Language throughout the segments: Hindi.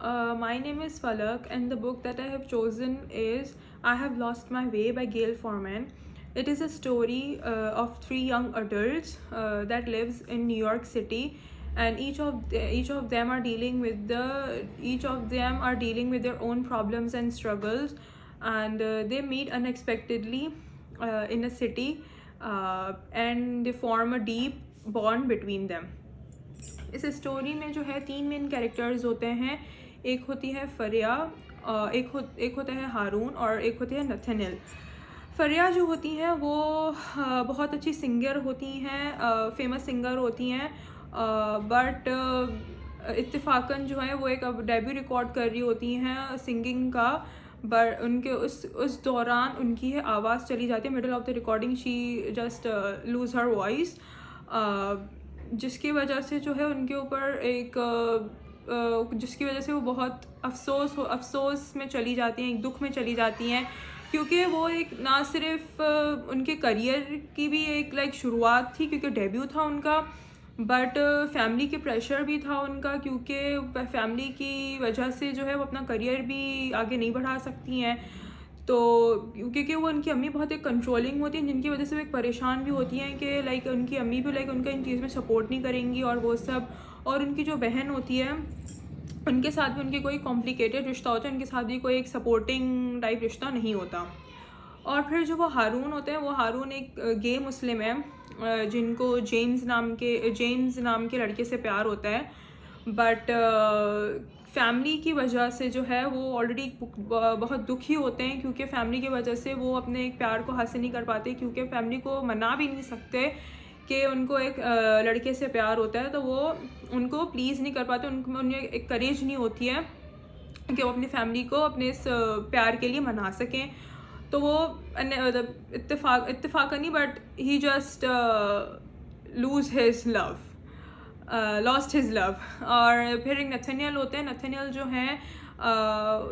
My name is Falak, and the book that I have chosen is I Have Lost My Way by Gail Forman. It is a story of three young adults that lives in New York City, and each of them are dealing with their own problems and struggles, and they meet unexpectedly in a city, and they form a deep bond between them. इस स्टोरी में जो है तीन मेन कैरेक्टर्स होते हैं. एक होती है फरिया, एक होता है हारून और एक होती है नथनियल. फरिया जो होती हैं वो बहुत अच्छी सिंगर होती हैं, फेमस सिंगर होती हैं, बट इत्तेफाकन जो है वो एक अब डेब्यू रिकॉर्ड कर रही होती हैं सिंगिंग का. बट उनके उस दौरान उनकी आवाज़ चली जाती है. Middle of the recording she just lose her voice, जिसकी वजह से जो है उनके ऊपर जिसकी वजह से वो बहुत अफसोस में चली जाती हैं, एक दुख में चली जाती हैं, क्योंकि वो एक ना सिर्फ उनके करियर की भी एक शुरुआत थी क्योंकि डेब्यू था उनका, बट फैमिली के प्रेशर भी था उनका, क्योंकि फैमिली की वजह से जो है वो अपना करियर भी आगे नहीं बढ़ा सकती हैं. तो क्योंकि वो उनकी अम्मी बहुत एक कंट्रोलिंग होती हैं, जिनकी वजह से वो एक परेशान भी होती हैं कि उनकी अम्मी भी उनका इन चीज़ में सपोर्ट नहीं करेंगी और वो सब. और उनकी जो बहन होती है उनके साथ भी उनके कोई कॉम्प्लिकेटेड रिश्ता होता है, उनके साथ भी कोई एक सपोर्टिंग टाइप रिश्ता नहीं होता. और फिर जो वो हारून होते हैं, वो हारून एक गे मुस्लिम है, जिनको जेम्स नाम के लड़के से प्यार होता है, बट फैमिली की वजह से जो है वो ऑलरेडी बहुत दुखी होते हैं, क्योंकि फैमिली की वजह से वो अपने एक प्यार को हासिल नहीं कर पाते, क्योंकि फैमिली को मना भी नहीं सकते कि उनको एक लड़के से प्यार होता है, तो वो उनको प्लीज़ नहीं कर पाते. उनमें एक करेज नहीं होती है कि वो अपनी फैमिली को अपने इस प्यार के लिए मना सकें. तो वो इत्तेफाक नहीं, but he just lost his love. और फिर एक नथनियल होते हैं. नथनियल जो हैं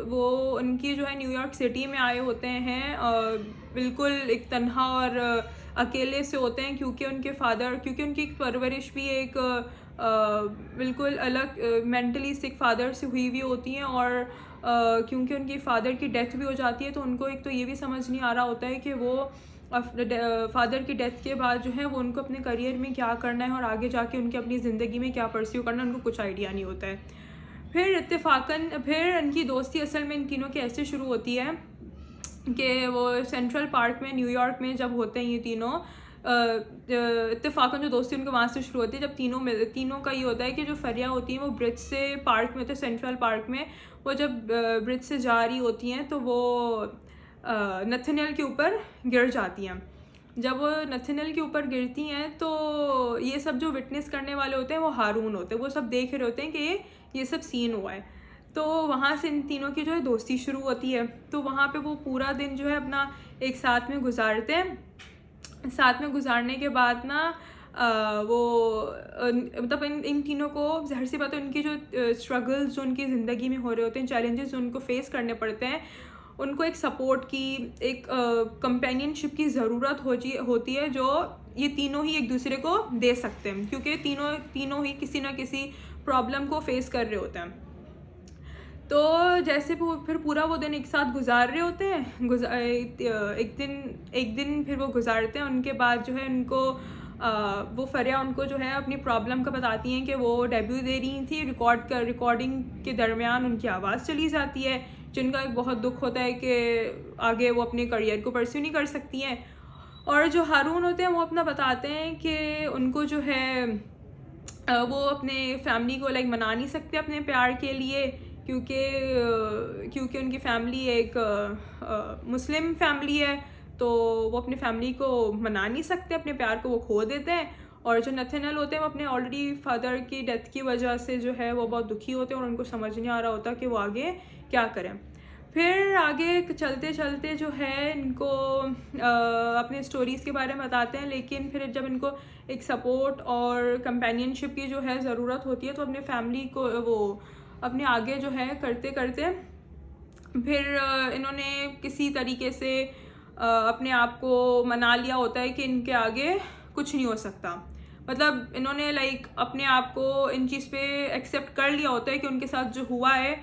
वो उनकी जो है न्यूयॉर्क सिटी में आए होते हैं, बिल्कुल एक तन्हा और अकेले से होते हैं, क्योंकि उनकी परवरिश भी एक बिल्कुल अलग मेंटली सिक फादर से हुई हुई होती हैं. और क्योंकि उनकी फादर की डेथ भी हो जाती है, तो उनको एक तो ये भी समझ नहीं आ रहा होता है कि वो फादर की डेथ के बाद जो है वो उनको अपने करियर में क्या करना है और आगे जाके उनकी अपनी ज़िंदगी में क्या परस्यू करना है, उनको कुछ आइडिया नहीं होता है. फिर इनकी दोस्ती असल में इन तीनों की ऐसे शुरू होती है कि वो सेंट्रल पार्क में न्यूयॉर्क में जब होते हैं ये तीनों, इत्तेफाकन जो दोस्ती उनके वहाँ से शुरू होती है. जब तीनों का ये होता है कि जो फरिया होती हैं वो ब्रिज से पार्क में होते हैं, सेंट्रल पार्क में. वो जब ब्रिज से जा रही होती हैं तो वो नथनियल के ऊपर गिर जाती हैं. जब वो नथनियल के ऊपर गिरती हैं तो ये सब जो विटनेस करने वाले होते हैं वो हारून होते हैं, वो सब देख रहे होते हैं कि ये सब सीन हुआ है. तो वहाँ से इन तीनों की जो है दोस्ती शुरू होती है. तो वहाँ पे वो पूरा दिन जो है अपना एक साथ में गुजारते हैं. साथ में गुजारने के बाद ना वो मतलब इन तीनों को ज़ाहिर सी बात है उनकी जो स्ट्रगल्स जो उनकी ज़िंदगी में हो रहे होते हैं, चैलेंजेस जो उनको फेस करने पड़ते हैं, उनको एक सपोर्ट की, एक कंपेनियनशिप की ज़रूरत होती है, जो ये तीनों ही एक दूसरे को दे सकते हैं, क्योंकि तीनों ही किसी ना किसी प्रॉब्लम को फेस कर रहे होते हैं. तो जैसे वो फिर पूरा वो दिन एक साथ गुजार रहे होते हैं, एक दिन फिर वो गुजारते हैं. उनके बाद जो है उनको वो फरिया उनको जो है अपनी प्रॉब्लम का बताती हैं कि वो डेब्यू दे रही थी, रिकॉर्डिंग के दरमियान उनकी आवाज़ चली जाती है, जिनका एक बहुत दुख होता है कि आगे वो अपने करियर को परस्यू नहीं कर सकती हैं. और जो हारून होते हैं वो अपना बताते हैं कि उनको जो है वो अपने फैमिली को मना नहीं सकते अपने प्यार के लिए, क्योंकि उनकी फैमिली एक मुस्लिम फैमिली है, तो वो अपनी फैमिली को मना नहीं सकते, अपने प्यार को वो खो देते हैं. और जो नथनियल होते हैं वो अपने ऑलरेडी फादर की डेथ की वजह से जो है वो बहुत दुखी होते हैं और उनको समझ नहीं आ रहा होता कि वो आगे क्या करें. फिर आगे चलते चलते जो है इनको अपने स्टोरीज़ के बारे में बताते हैं, लेकिन फिर जब इनको एक सपोर्ट और कंपेनियनशिप की जो है ज़रूरत होती है, तो अपने फैमिली को वो अपने आगे जो है करते करते फिर इन्होंने किसी तरीके से अपने आप को मना लिया होता है कि इनके आगे कुछ नहीं हो सकता. मतलब इन्होंने अपने आप को इन चीज़ पे एक्सेप्ट कर लिया होता है कि उनके साथ जो हुआ है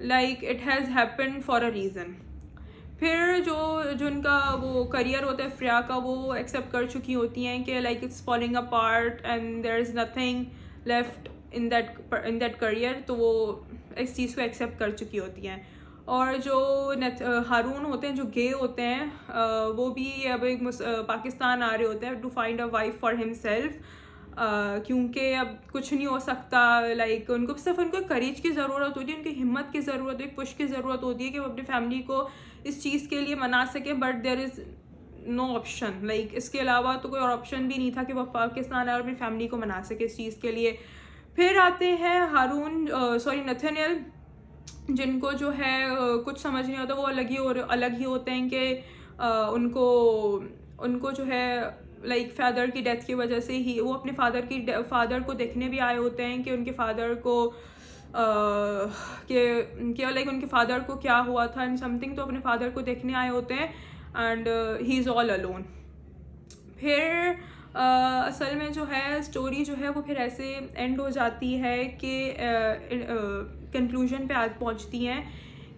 like it has happen for a reason. फिर जो जो उनका वो करियर होता है फ्रेया का, वो एक्सेप्ट कर चुकी होती हैं कि like it's falling apart and there is nothing left in that career, तो वो इस चीज़ को एक्सेप्ट कर चुकी होती हैं। और जो हारून होते हैं, जो गे होते हैं, वो भी अब एक पाकिस्तान आ रहे होते हैं to find a wife for himself, क्योंकि अब कुछ नहीं हो सकता। लाइक उनको सिर्फ उनको करेज की ज़रूरत होती है, उनकी हिम्मत की ज़रूरत है, एक पुश की ज़रूरत होती है कि वो अपनी फैमिली को इस चीज़ के लिए मना सकें, but there is no option. Like इसके अलावा तो कोई और ऑप्शन भी नहीं था कि वो पाकिस्तान आए और अपनी फैमिली को मना सके इस चीज़ के लिए। फिर आते हैं हारून, नथानियल, जिनको जो है कुछ समझ नहीं आता, वो अलग ही होते हैं कि उनको जो है लाइक फादर की डेथ की वजह से ही वो अपने फादर को देखने भी आए होते हैं कि उनके फादर को कि लाइक उनके फादर को क्या हुआ था एंड समथिंग, तो अपने फादर को देखने आए होते हैं and he is all alone. फिर असल में जो है स्टोरी जो है वो फिर ऐसे एंड हो जाती है कि कंक्लूजन पे आज पहुंचती हैं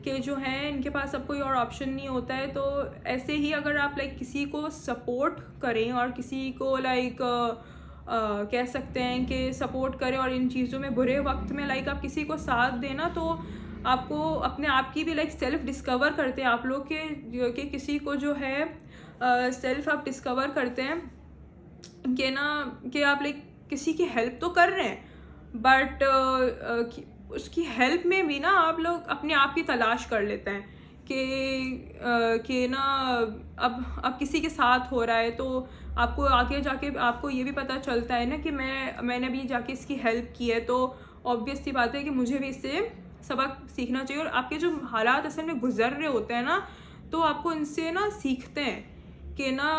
कि जो है इनके पास अब कोई और ऑप्शन नहीं होता है। तो ऐसे ही अगर आप लाइक किसी को सपोर्ट करें और किसी को लाइक कह सकते हैं कि सपोर्ट करें और इन चीज़ों में बुरे वक्त में लाइक आप किसी को साथ देना, तो आपको अपने आप की भी लाइक सेल्फ डिस्कवर करते हैं आप लोग कि किसी को जो है सेल्फ आप डिस्कवर करते हैं कि आप लाइक किसी की हेल्प तो कर रहे हैं, बट उसकी हेल्प में भी ना आप लोग अपने आप की तलाश कर लेते हैं कि ना अब किसी के साथ हो रहा है, तो आपको आगे जाके आपको ये भी पता चलता है ना कि मैंने भी जाके इसकी हेल्प की है, तो ऑब्वियस सी बात है कि मुझे भी इससे सबक सीखना चाहिए। और आपके जो हालात असल में गुजर रहे होते हैं ना, तो आपको इनसे ना सीखते हैं कि ना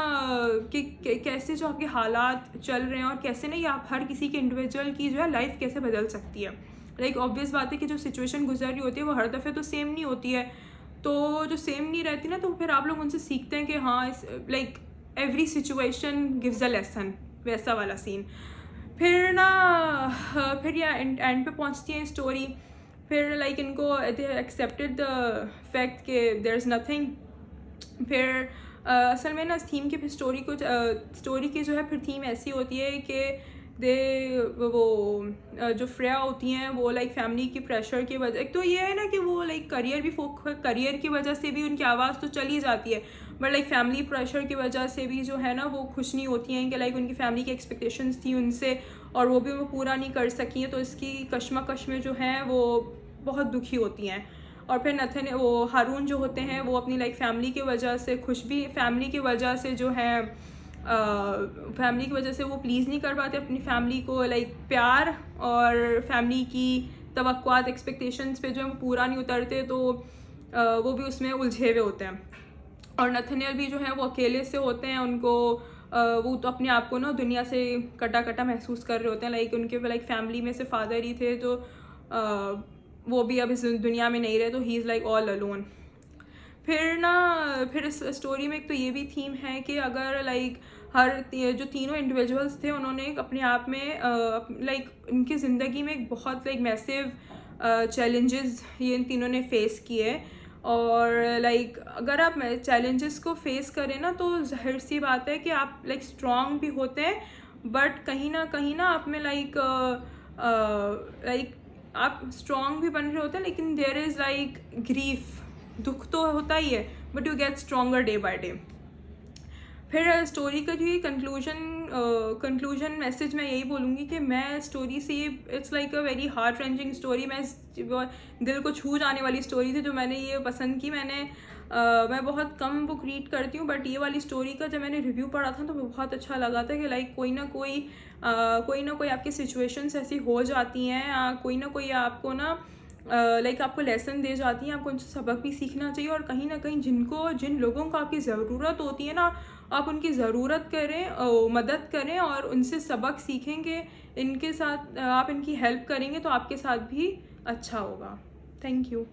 कि कैसे जो आपके हालात चल रहे हैं और कैसे नहीं आप हर किसी के इंडिविजुअल की जो है लाइफ कैसे बदल सकती है। लाइक ऑब्वियस बात है कि जो सिचुएशन गुजर रही होती है वो हर दफ़े तो सेम नहीं होती है, तो जो सेम नहीं रहती ना, तो फिर आप लोग उनसे सीखते हैं कि हाँ इस like every situation gives a lesson, वैसा वाला सीन। फिर ना फिर या एंड पे पहुंचती है स्टोरी। फिर लाइक इनको एक्सेप्टेड द फैक्ट कि देयर इज़ नथिंग। फिर असल में ना थीम की स्टोरी की जो है फिर थीम ऐसी होती है कि जो फ्रेया होती हैं वो लाइक फैमिली की प्रेशर की वजह, एक तो ये है ना कि वो लाइक करियर की वजह से भी उनकी आवाज़ तो चली जाती है, बट लाइक फैमिली प्रेशर की वजह से भी जो है ना वो खुश नहीं होती हैं कि लाइक उनकी फैमिली की एक्सपेक्टेशंस थी उनसे और वो भी वो पूरा नहीं कर सकी हैं, तो इसकी कश्मकश में जो है वो बहुत दुखी होती हैं। और फिर वो हारून जो होते हैं वो अपनी लाइक फैमिली की वजह से फैमिली की वजह से जो है फैमिली की वजह से वो प्लीज़ नहीं कर पाते अपनी फैमिली को, लाइक प्यार और फैमिली की तवक्कुआत एक्सपेक्टेशंस पे जो है वो पूरा नहीं उतरते, तो वो भी उसमें उलझे हुए होते हैं। और नथानियल भी जो है वो अकेले से होते हैं, उनको वो तो अपने आप को ना दुनिया से कटा कटा महसूस कर रहे होते हैं, लाइक उनके लाइक फैमिली में से फादर ही थे, तो वो भी अब इस दुनिया में नहीं रहे, तो he is like all alone. फिर इस स्टोरी में एक तो ये भी थीम है कि अगर लाइक जो तीनों इंडिविजुअल्स थे उन्होंने अपने आप में लाइक उनकी ज़िंदगी में एक बहुत लाइक मैसिव चैलेंजेस ये इन तीनों ने फेस किए, और लाइक अगर आप चैलेंजेस को फेस करें ना तो जाहिर सी बात है कि आप लाइक स्ट्रॉन्ग भी होते हैं, बट कहीं ना आप में लाइक आप स्ट्रॉन्ग भी बन रहे होते हैं, लेकिन देयर इज़ लाइक ग्रीफ, दुख तो होता ही है, but you get stronger day by day. फिर स्टोरी का जो कंक्लूजन मैसेज मैं यही बोलूँगी कि मैं स्टोरी से ये it's like a very heart wrenching story, मैं दिल को छू जाने वाली स्टोरी थी जो मैंने ये पसंद की। मैं बहुत कम बुक रीड करती हूँ, बट ये वाली स्टोरी का जब मैंने रिव्यू पढ़ा था तो बहुत अच्छा लगा था कि लाइक कोई ना कोई आपकी सिचुएशंस ऐसी हो जाती हैं, कोई ना कोई आपको ना लाइक आपको लेसन दे जाती हैं, आपको उनसे सबक भी सीखना चाहिए, और कहीं ना कहीं जिन लोगों को आपकी ज़रूरत होती है ना, आप उनकी ज़रूरत करें, मदद करें और उनसे सबक सीखेंगे, इनके साथ आप इनकी हेल्प करेंगे तो आपके साथ भी अच्छा होगा। Thank you.